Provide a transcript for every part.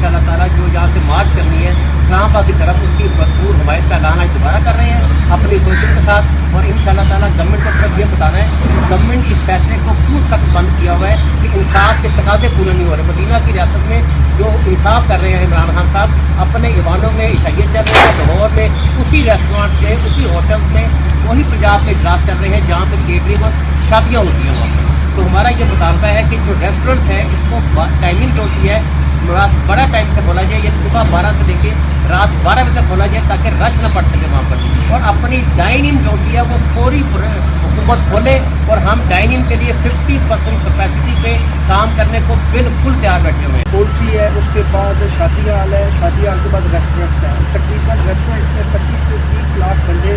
इंशाअल्लाह ताला जो यहाँ से मार्च करनी है इस्लामाबाद की तरफ, उसकी भरपूर हमायत का ऐलान आज दोबारा कर रहे हैं अपनी सोशल के साथ। और इंशाअल्लाह ताला गवर्नमेंट को सिर्फ ये बताना है, गवर्नमेंट इस फैसले को क्यों सख्त बंद किया हुआ है कि इंसाफ के तकाजे पूरे नहीं हो रहे। मदीना की रियासत में जो इंसाफ कर रहे हैं इमरान खान साहब, अपने ईवानों में इशाइये चल रहे हैं, लाहौर में उसी रेस्टोरेंट में, उसी होटल में, वही पंजाब के इजलास चल रहे हैं जहाँ पे केटरिंग और शादियाँ होती हैं वहाँ पर। तो हमारा ये मुतालबा है कि जो रेस्टोरेंट है इसको टाइमिंग जो होती है बड़ा टाइम से खोला जाए, यानी सुबह 12 से लेके रात 12 बजे तक खोला जाए ताकि रश न पड़ सके वहाँ पर। और अपनी डाइनिंग जो होती है वो फौरी हुकूमत खोले और हम डाइनिंग के लिए 50% कैपेसिटी पे काम करने को बिल्कुल तैयार बैठे हुए हैं। पोल्ट्री है, उसके बाद शादी हाल है, शादी हाल के बाद रेस्टोरेंट्स हैं। तकरीबन रेस्टोरेंट्स में 25 से 30 लाख बंदे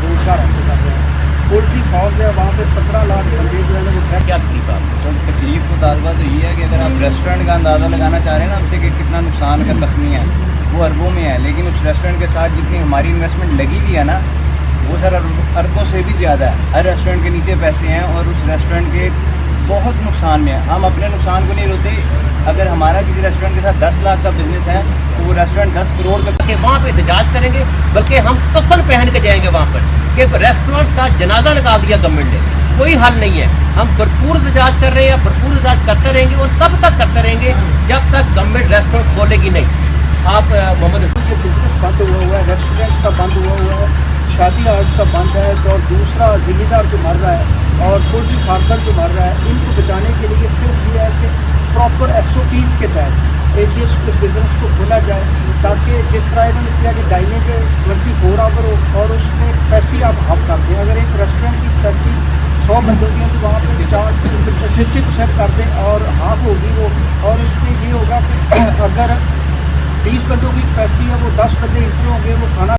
रोजगार हासिल कर रहे हैं। पोल्ट्री फार्म है, वहाँ पे 15 लाख बंदे जो है वो क्या तकलीफ है? तो तकलीफ मुतालबा तो ये है कि अगर आप रेस्टोरेंट का अंदाज़ा लगाना चाह रहे हैं ना हमसे कि कितना नुकसान का तखमी है, वो अरबों में है। लेकिन उस रेस्टोरेंट के साथ जितनी हमारी इन्वेस्टमेंट लगी हुई है ना, वो सर अरबों से भी ज़्यादा है। हर रेस्टोरेंट के नीचे पैसे हैं और उस रेस्टोरेंट के बहुत नुकसान में है। हम अपने नुकसान को नहीं रोते। अगर हमारा किसी रेस्टोरेंट के साथ 10 लाख का बिजनेस है तो वो रेस्टोरेंट 10 करोड़ का वहाँ पे एहतजाज करेंगे, बल्कि हम कफन पहन के जाएंगे वहाँ पर कि रेस्टोरेंट का जनाजा निकाल दिया गवर्नमेंट ने। कोई हल नहीं है। हम भरपूर एहतजाज कर रहे हैं, भरपूर एहतजाज करते रहेंगे और तब तक करते रहेंगे जब तक गवर्नमेंट रेस्टोरेंट खोलेगी नहीं। आप मोहम्मद जो बिजनेस बंद हुआ है, रेस्टोरेंट्स का बंद हुआ है, शादी हाउस का बंद है, तो और दूसरा ज़िम्मेदार जो मर रहा है और पोल्ट्री फार्मर जो मर रहा है, इनको बचाने के लिए सिर्फ ये है कि प्रॉपर SOPs के तहत एरियस के बिजनेस को खोला जाए, ताकि जिस तरह इन्होंने किया कि डाइनिंग 24 आवर हो और उसमें कैपेसिटी आप हाफ कर दें। अगर एक रेस्टोरेंट की कैपेसिटी 100 बंदों की है तो वहाँ पर 50% कर दें और हाफ होगी वो। और इसमें ये होगा कि अगर 20 बंदों की कैपेसिटी है, वो 10 बंदे इंटर होंगे, वो खाना